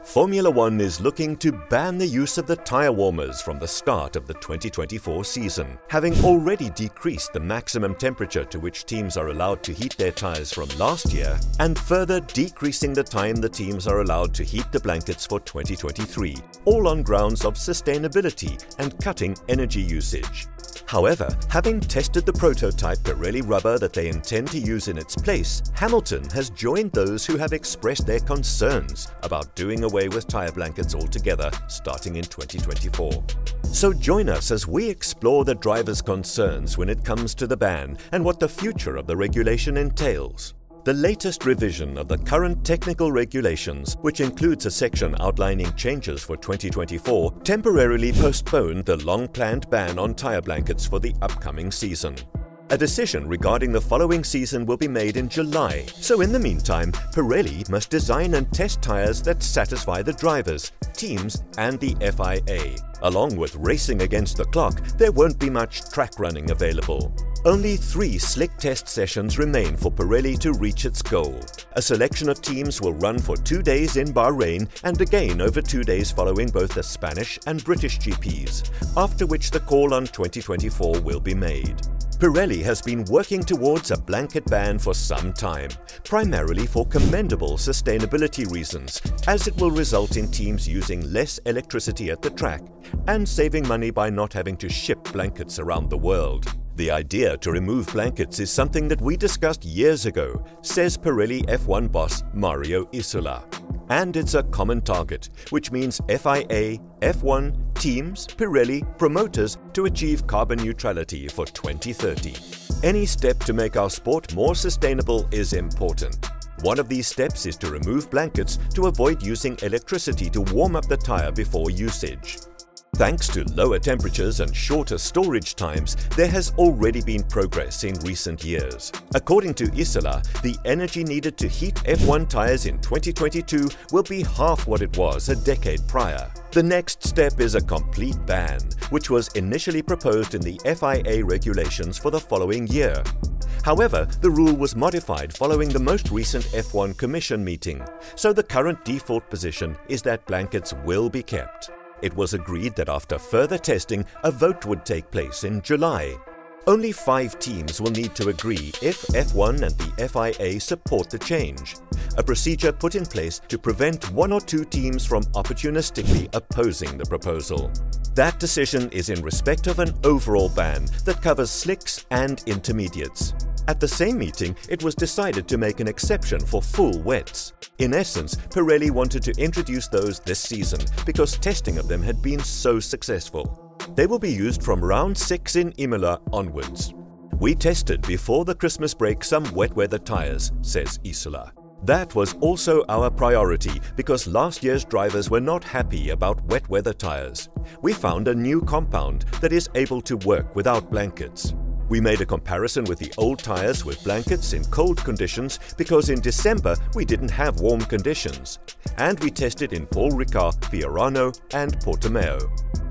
Formula One is looking to ban the use of the tyre warmers from the start of the 2024 season, having already decreased the maximum temperature to which teams are allowed to heat their tyres from last year, and further decreasing the time the teams are allowed to heat the blankets for 2023, all on grounds of sustainability and cutting energy usage. However, having tested the prototype Pirelli rubber that they intend to use in its place, Hamilton has joined those who have expressed their concerns about doing away with tyre blankets altogether starting in 2024. So join us as we explore the drivers' concerns when it comes to the ban and what the future of the regulation entails. The latest revision of the current technical regulations, which includes a section outlining changes for 2024, temporarily postponed the long-planned ban on tyre blankets for the upcoming season. A decision regarding the following season will be made in July, so in the meantime, Pirelli must design and test tyres that satisfy the drivers, teams and the FIA. Along with racing against the clock, there won't be much track running available. Only 3 slick test sessions remain for Pirelli to reach its goal. A selection of teams will run for 2 days in Bahrain and again over 2 days following both the Spanish and British GPs, after which the call on 2024 will be made. Pirelli has been working towards a blanket ban for some time, primarily for commendable sustainability reasons, as it will result in teams using less electricity at the track and saving money by not having to ship blankets around the world. The idea to remove blankets is something that we discussed years ago, says Pirelli F1 boss Mario Isola. And it's a common target, which means FIA, F1, teams, Pirelli, promoters to achieve carbon neutrality for 2030. Any step to make our sport more sustainable is important. One of these steps is to remove blankets to avoid using electricity to warm up the tyre before usage. Thanks to lower temperatures and shorter storage times, there has already been progress in recent years. According to Isola, the energy needed to heat F1 tyres in 2022 will be half what it was a decade prior. The next step is a complete ban, which was initially proposed in the FIA regulations for the following year. However, the rule was modified following the most recent F1 Commission meeting, so the current default position is that blankets will be kept. It was agreed that after further testing, a vote would take place in July. Only 5 teams will need to agree if F1 and the FIA support the change, a procedure put in place to prevent 1 or 2 teams from opportunistically opposing the proposal. That decision is in respect of an overall ban that covers slicks and intermediates. At the same meeting, it was decided to make an exception for full wets. In essence, Pirelli wanted to introduce those this season because testing of them had been so successful. They will be used from round 6 in Imola onwards. We tested before the Christmas break some wet weather tyres, says Isola. That was also our priority because last year's drivers were not happy about wet weather tyres. We found a new compound that is able to work without blankets. We made a comparison with the old tyres with blankets in cold conditions because in December we didn't have warm conditions. And we tested in Paul Ricard, Fiorano and Portimao.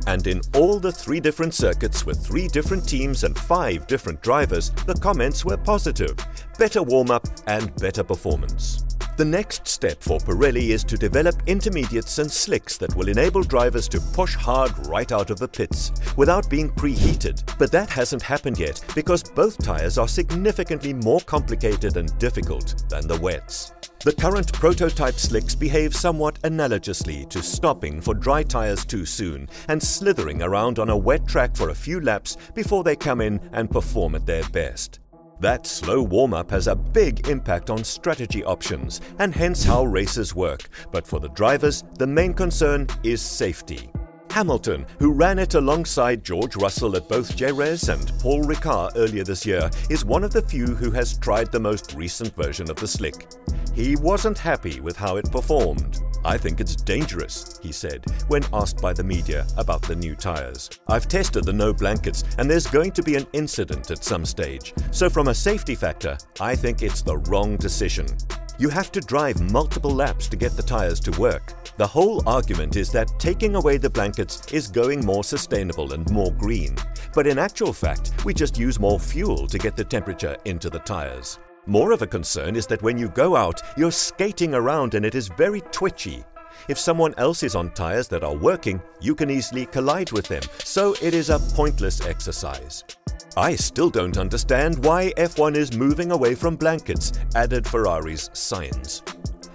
And in all the 3 different circuits with 3 different teams and 5 different drivers, the comments were positive, better warm-up and better performance. The next step for Pirelli is to develop intermediates and slicks that will enable drivers to push hard right out of the pits without being preheated, but that hasn't happened yet because both tyres are significantly more complicated and difficult than the wets. The current prototype slicks behave somewhat analogously to stopping for dry tyres too soon and slithering around on a wet track for a few laps before they come in and perform at their best. That slow warm-up has a big impact on strategy options and hence how races work, but for the drivers, the main concern is safety. Hamilton, who ran it alongside George Russell at both Jerez and Paul Ricard earlier this year, is one of the few who has tried the most recent version of the slick. He wasn't happy with how it performed. "I think it's dangerous," he said, when asked by the media about the new tyres. "I've tested the no blankets and there's going to be an incident at some stage. So from a safety factor, I think it's the wrong decision. You have to drive multiple laps to get the tyres to work. The whole argument is that taking away the blankets is going more sustainable and more green. But in actual fact, we just use more fuel to get the temperature into the tyres. More of a concern is that when you go out, you're skating around and it is very twitchy. If someone else is on tyres that are working, you can easily collide with them, so it is a pointless exercise. I still don't understand why F1 is moving away from blankets, added Ferrari's science.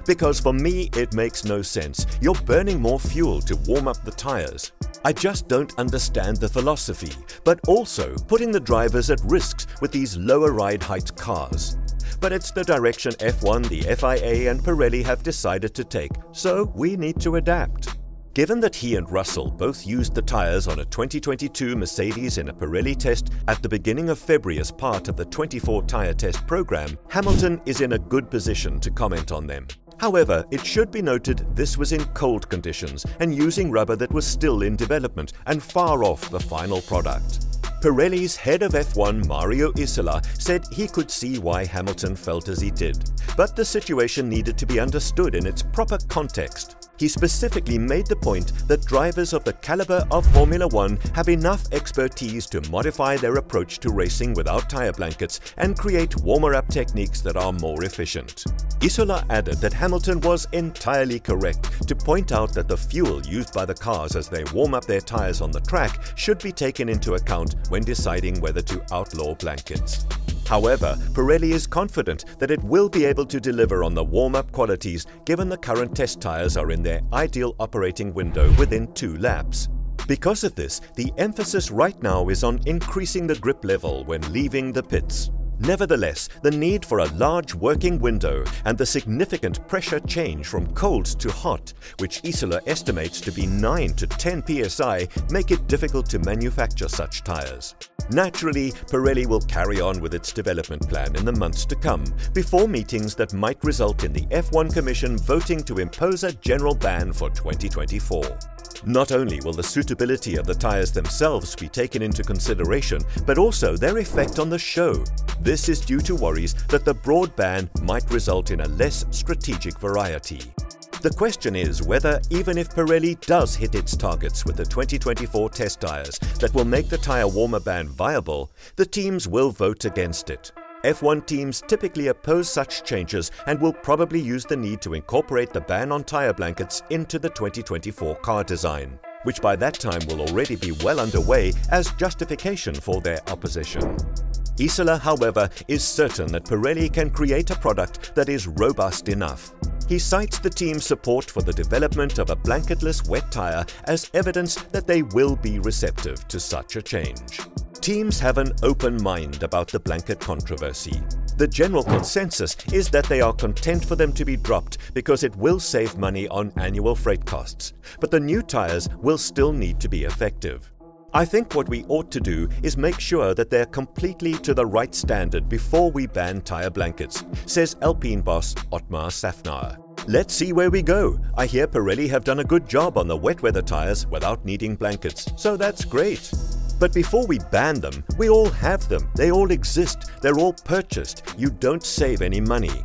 Because for me, it makes no sense. You're burning more fuel to warm up the tyres. I just don't understand the philosophy, but also putting the drivers at risks with these lower ride height cars. But it's the direction F1, the FIA and Pirelli have decided to take, so we need to adapt. Given that he and Russell both used the tyres on a 2022 Mercedes in a Pirelli test at the beginning of February as part of the 24 tyre test program, Hamilton is in a good position to comment on them. However, it should be noted this was in cold conditions and using rubber that was still in development and far off the final product. Pirelli's head of F1, Mario Isola, said he could see why Hamilton felt as he did, but the situation needed to be understood in its proper context. He specifically made the point that drivers of the caliber of Formula One have enough expertise to modify their approach to racing without tyre blankets and create warmer-up techniques that are more efficient. Isola added that Hamilton was entirely correct to point out that the fuel used by the cars as they warm up their tyres on the track should be taken into account when deciding whether to outlaw blankets. However, Pirelli is confident that it will be able to deliver on the warm-up qualities given the current test tyres are in their ideal operating window within 2 laps. Because of this, the emphasis right now is on increasing the grip level when leaving the pits. Nevertheless, the need for a large working window and the significant pressure change from cold to hot, which Isola estimates to be 9 to 10 psi, make it difficult to manufacture such tyres. Naturally, Pirelli will carry on with its development plan in the months to come, before meetings that might result in the F1 Commission voting to impose a general ban for 2024. Not only will the suitability of the tyres themselves be taken into consideration, but also their effect on the show. This is due to worries that the broad ban might result in a less strategic variety. The question is whether, even if Pirelli does hit its targets with the 2024 test tyres that will make the tyre warmer ban viable, the teams will vote against it. F1 teams typically oppose such changes and will probably use the need to incorporate the ban on tyre blankets into the 2024 car design, which by that time will already be well underway as justification for their opposition. Isola, however, is certain that Pirelli can create a product that is robust enough. He cites the team's support for the development of a blanketless wet tyre as evidence that they will be receptive to such a change. Teams have an open mind about the blanket controversy. The general consensus is that they are content for them to be dropped because it will save money on annual freight costs, but the new tyres will still need to be effective. I think what we ought to do is make sure that they're completely to the right standard before we ban tyre blankets, says Alpine boss Otmar Safnauer. Let's see where we go. I hear Pirelli have done a good job on the wet weather tyres without needing blankets, so that's great. But before we ban them, we all have them, they all exist, they're all purchased, you don't save any money.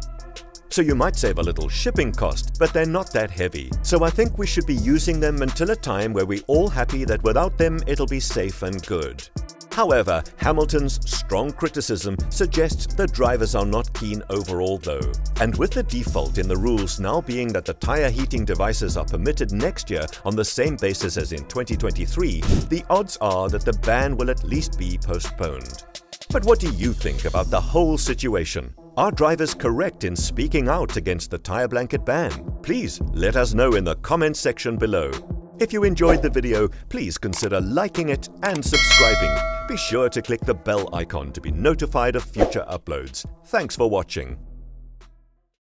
So you might save a little shipping cost, but they're not that heavy. So I think we should be using them until a time where we're all happy that without them it'll be safe and good. However, Hamilton's strong criticism suggests the drivers are not keen overall though. And with the default in the rules now being that the tyre heating devices are permitted next year on the same basis as in 2023, the odds are that the ban will at least be postponed. But what do you think about the whole situation? Are drivers correct in speaking out against the tyre blanket ban? Please let us know in the comments section below. If you enjoyed the video, please consider liking it and subscribing. Be sure to click the bell icon to be notified of future uploads. Thanks for watching.